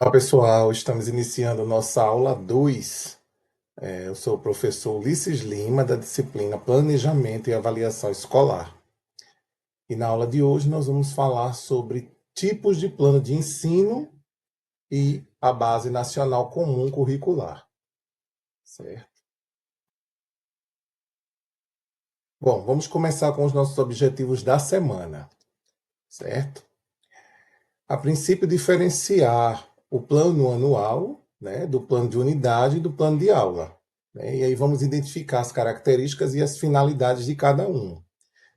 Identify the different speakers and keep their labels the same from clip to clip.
Speaker 1: Olá, pessoal, estamos iniciando nossa aula 2. Eu sou o professor Ulisses Lima, da disciplina Planejamento e Avaliação Escolar. E na aula de hoje nós vamos falar sobre tipos de plano de ensino e a Base Nacional Comum Curricular. Certo? Bom, vamos começar com os nossos objetivos da semana. Certo? A princípio, diferenciar o plano anual, né, do plano de unidade e do plano de aula. Né? E aí vamos identificar as características e as finalidades de cada um.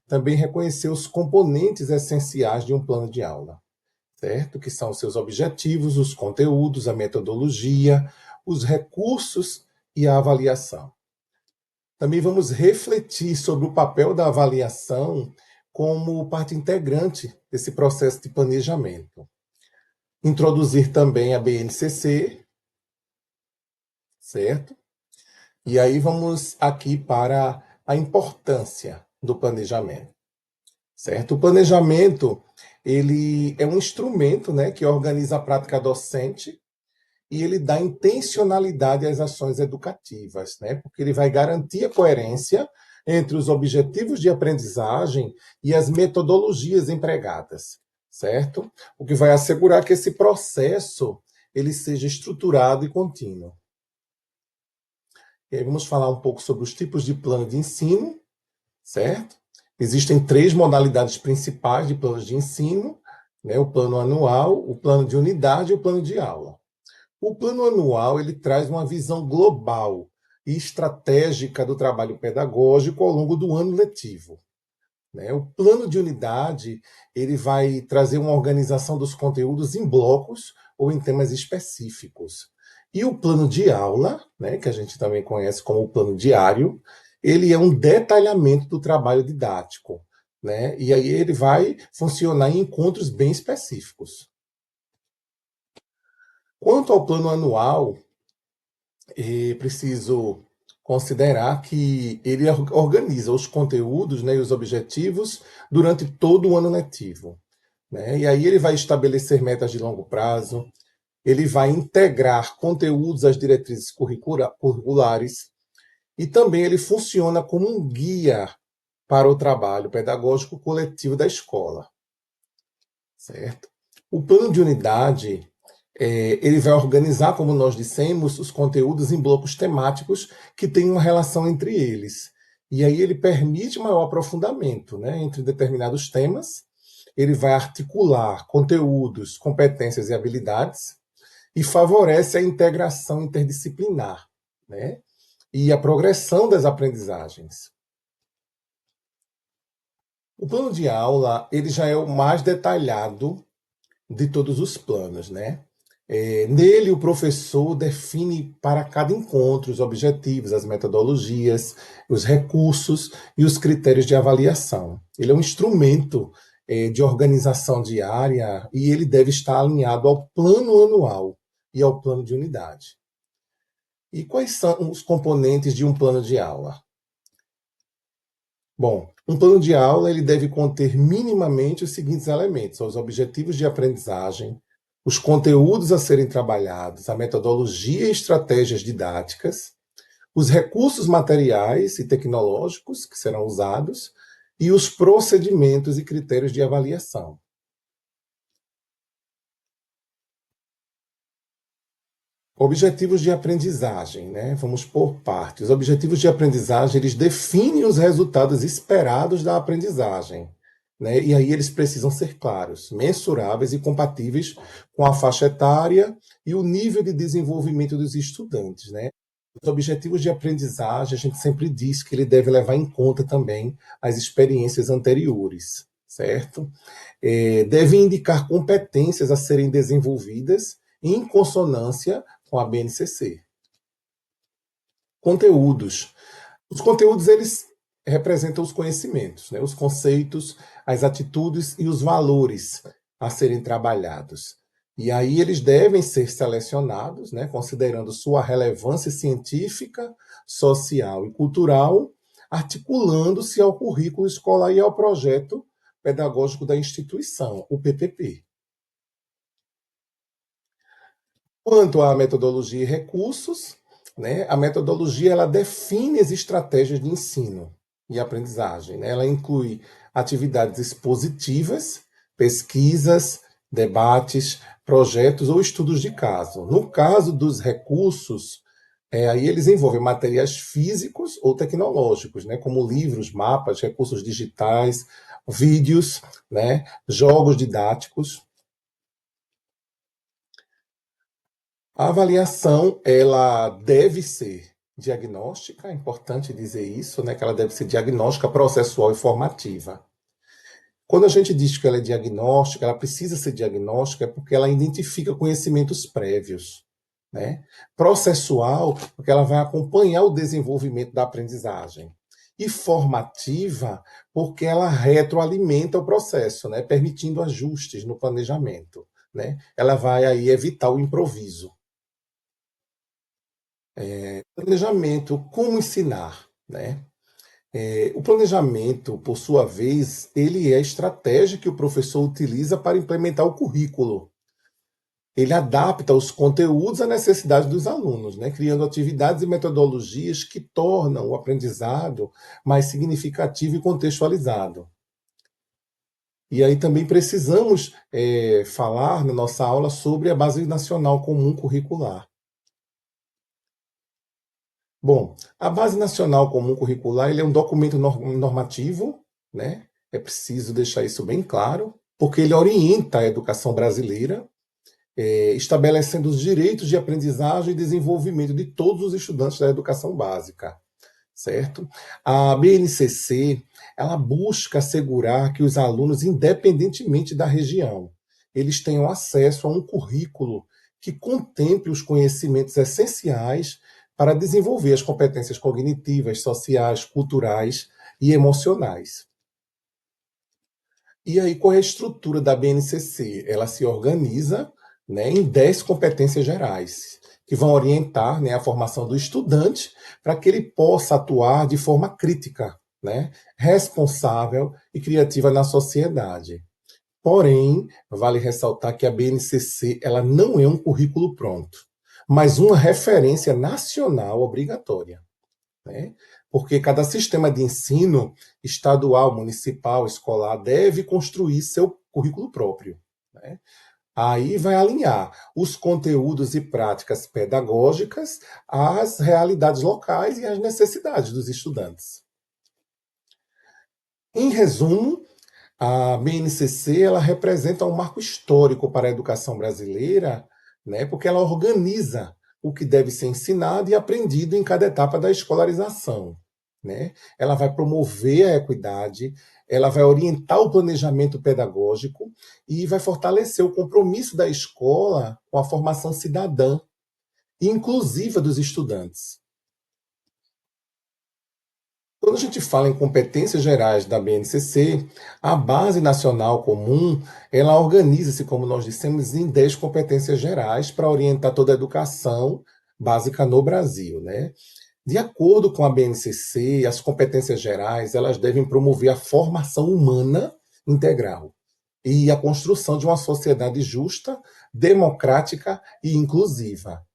Speaker 1: Também reconhecer os componentes essenciais de um plano de aula, certo? Que são os seus objetivos, os conteúdos, a metodologia, os recursos e a avaliação. Também vamos refletir sobre o papel da avaliação como parte integrante desse processo de planejamento. Introduzir também a BNCC, certo? E aí vamos aqui para a importância do planejamento, certo? O planejamento, ele é um instrumento, né, que organiza a prática docente e ele dá intencionalidade às ações educativas, né? Porque ele vai garantir a coerência entre os objetivos de aprendizagem e as metodologias empregadas, certo? O que vai assegurar que esse processo ele seja estruturado e contínuo. E aí vamos falar um pouco sobre os tipos de plano de ensino, certo? Existem 3 modalidades principais de planos de ensino, né? O plano anual, o plano de unidade e o plano de aula. O plano anual ele traz uma visão global e estratégica do trabalho pedagógico ao longo do ano letivo. Né? O plano de unidade ele vai trazer uma organização dos conteúdos em blocos ou em temas específicos. E o plano de aula, né, que a gente também conhece como o plano diário, ele é um detalhamento do trabalho didático. Né? E aí ele vai funcionar em encontros bem específicos. Quanto ao plano anual, preciso considerar que ele organiza os conteúdos, né, e os objetivos durante todo o ano letivo. Né? E aí ele vai estabelecer metas de longo prazo, ele vai integrar conteúdos às diretrizes curriculares e também ele funciona como um guia para o trabalho pedagógico coletivo da escola. Certo? O plano de unidade ele vai organizar, como nós dissemos, os conteúdos em blocos temáticos que têm uma relação entre eles. E aí ele permite maior aprofundamento, né, entre determinados temas. Ele vai articular conteúdos, competências e habilidades e favorece a integração interdisciplinar, né, e a progressão das aprendizagens. O plano de aula ele já é o mais detalhado de todos os planos, né? Nele, o professor define para cada encontro os objetivos, as metodologias, os recursos e os critérios de avaliação. Ele é um instrumento de organização diária e ele deve estar alinhado ao plano anual e ao plano de unidade. E quais são os componentes de um plano de aula? Bom, um plano de aula ele deve conter minimamente os seguintes elementos: os objetivos de aprendizagem, os conteúdos a serem trabalhados, a metodologia e estratégias didáticas, os recursos materiais e tecnológicos que serão usados e os procedimentos e critérios de avaliação. Objetivos de aprendizagem, né? Vamos por partes. Os objetivos de aprendizagem, eles definem os resultados esperados da aprendizagem, né? E aí eles precisam ser claros, mensuráveis e compatíveis com a faixa etária e o nível de desenvolvimento dos estudantes, né? Os objetivos de aprendizagem, a gente sempre diz que ele deve levar em conta também as experiências anteriores, certo? Deve indicar competências a serem desenvolvidas em consonância com a BNCC. Conteúdos. Os conteúdos, eles representam os conhecimentos, né? Os conceitos, as atitudes e os valores a serem trabalhados. E aí eles devem ser selecionados, né, considerando sua relevância científica, social e cultural, articulando-se ao currículo escolar e ao projeto pedagógico da instituição, o PPP. Quanto à metodologia e recursos, né, a metodologia ela define as estratégias de ensino e aprendizagem, né? Ela inclui atividades expositivas, pesquisas, debates, projetos ou estudos de caso. No caso dos recursos, aí eles envolvem materiais físicos ou tecnológicos, né, como livros, mapas, recursos digitais, vídeos, né, jogos didáticos. A avaliação, ela deve ser diagnóstica, é importante dizer isso, né, que ela deve ser diagnóstica, processual e formativa. Quando a gente diz que ela é diagnóstica, ela precisa ser diagnóstica é porque ela identifica conhecimentos prévios, né? Processual, porque ela vai acompanhar o desenvolvimento da aprendizagem. E formativa, porque ela retroalimenta o processo, né, permitindo ajustes no planejamento, né? Ela vai aí evitar o improviso. Planejamento, como ensinar, né? O planejamento, por sua vez, ele é a estratégia que o professor utiliza para implementar o currículo. Ele adapta os conteúdos à necessidade dos alunos, né? Criando atividades e metodologias que tornam o aprendizado mais significativo e contextualizado. E aí também precisamos falar na nossa aula sobre a Base Nacional Comum Curricular. Bom, a Base Nacional Comum Curricular ele é um documento normativo, né? É preciso deixar isso bem claro, porque ele orienta a educação brasileira, estabelecendo os direitos de aprendizagem e desenvolvimento de todos os estudantes da educação básica, certo? A BNCC, ela busca assegurar que os alunos, independentemente da região, eles tenham acesso a um currículo que contemple os conhecimentos essenciais para desenvolver as competências cognitivas, sociais, culturais e emocionais. E aí, qual é a estrutura da BNCC? Ela se organiza, né, em 10 competências gerais, que vão orientar, né, a formação do estudante para que ele possa atuar de forma crítica, né, responsável e criativa na sociedade. Porém, vale ressaltar que a BNCC ela não é um currículo pronto, mas uma referência nacional obrigatória, né? Porque cada sistema de ensino, estadual, municipal, escolar, deve construir seu currículo próprio, né? Aí vai alinhar os conteúdos e práticas pedagógicas às realidades locais e às necessidades dos estudantes. Em resumo, a BNCC ela representa um marco histórico para a educação brasileira, né, porque ela organiza o que deve ser ensinado e aprendido em cada etapa da escolarização. Né? Ela vai promover a equidade, ela vai orientar o planejamento pedagógico e vai fortalecer o compromisso da escola com a formação cidadã e inclusiva dos estudantes. Quando a gente fala em competências gerais da BNCC, a Base Nacional Comum, ela organiza-se, como nós dissemos, em 10 competências gerais para orientar toda a educação básica no Brasil, né? De acordo com a BNCC, as competências gerais, elas devem promover a formação humana integral e a construção de uma sociedade justa, democrática e inclusiva.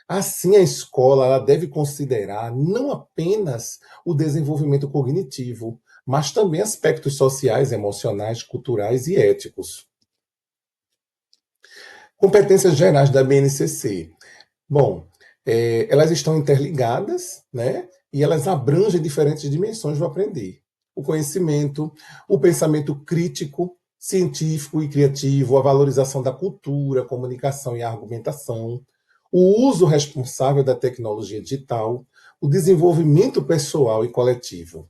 Speaker 1: Assim, a escola ela deve considerar não apenas o desenvolvimento cognitivo, mas também aspectos sociais, emocionais, culturais e éticos. Competências gerais da BNCC. Bom, elas estão interligadas, né? E elas abrangem diferentes dimensões do aprender. O conhecimento, o pensamento crítico, científico e criativo, a valorização da cultura, comunicação e argumentação, o uso responsável da tecnologia digital, o desenvolvimento pessoal e coletivo.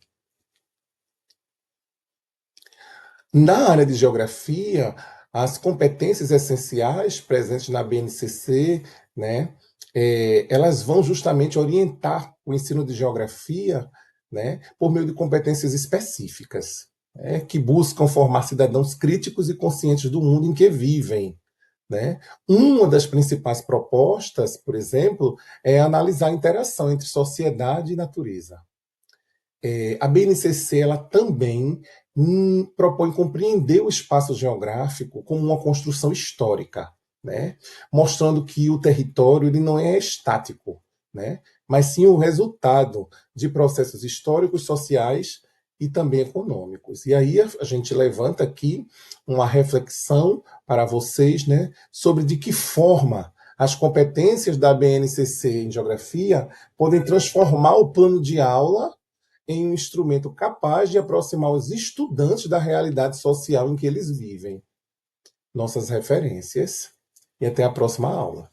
Speaker 1: Na área de geografia, as competências essenciais presentes na BNCC, né, elas vão justamente orientar o ensino de geografia, né, por meio de competências específicas, né, que buscam formar cidadãos críticos e conscientes do mundo em que vivem. Né? Uma das principais propostas, por exemplo, é analisar a interação entre sociedade e natureza. A BNCC ela também propõe compreender o espaço geográfico como uma construção histórica, né? Mostrando que o território ele não é estático, né? Mas sim o resultado de processos históricos, sociais e também econômicos. E aí a gente levanta aqui uma reflexão para vocês, né, sobre de que forma as competências da BNCC em geografia podem transformar o plano de aula em um instrumento capaz de aproximar os estudantes da realidade social em que eles vivem. Nossas referências e até a próxima aula.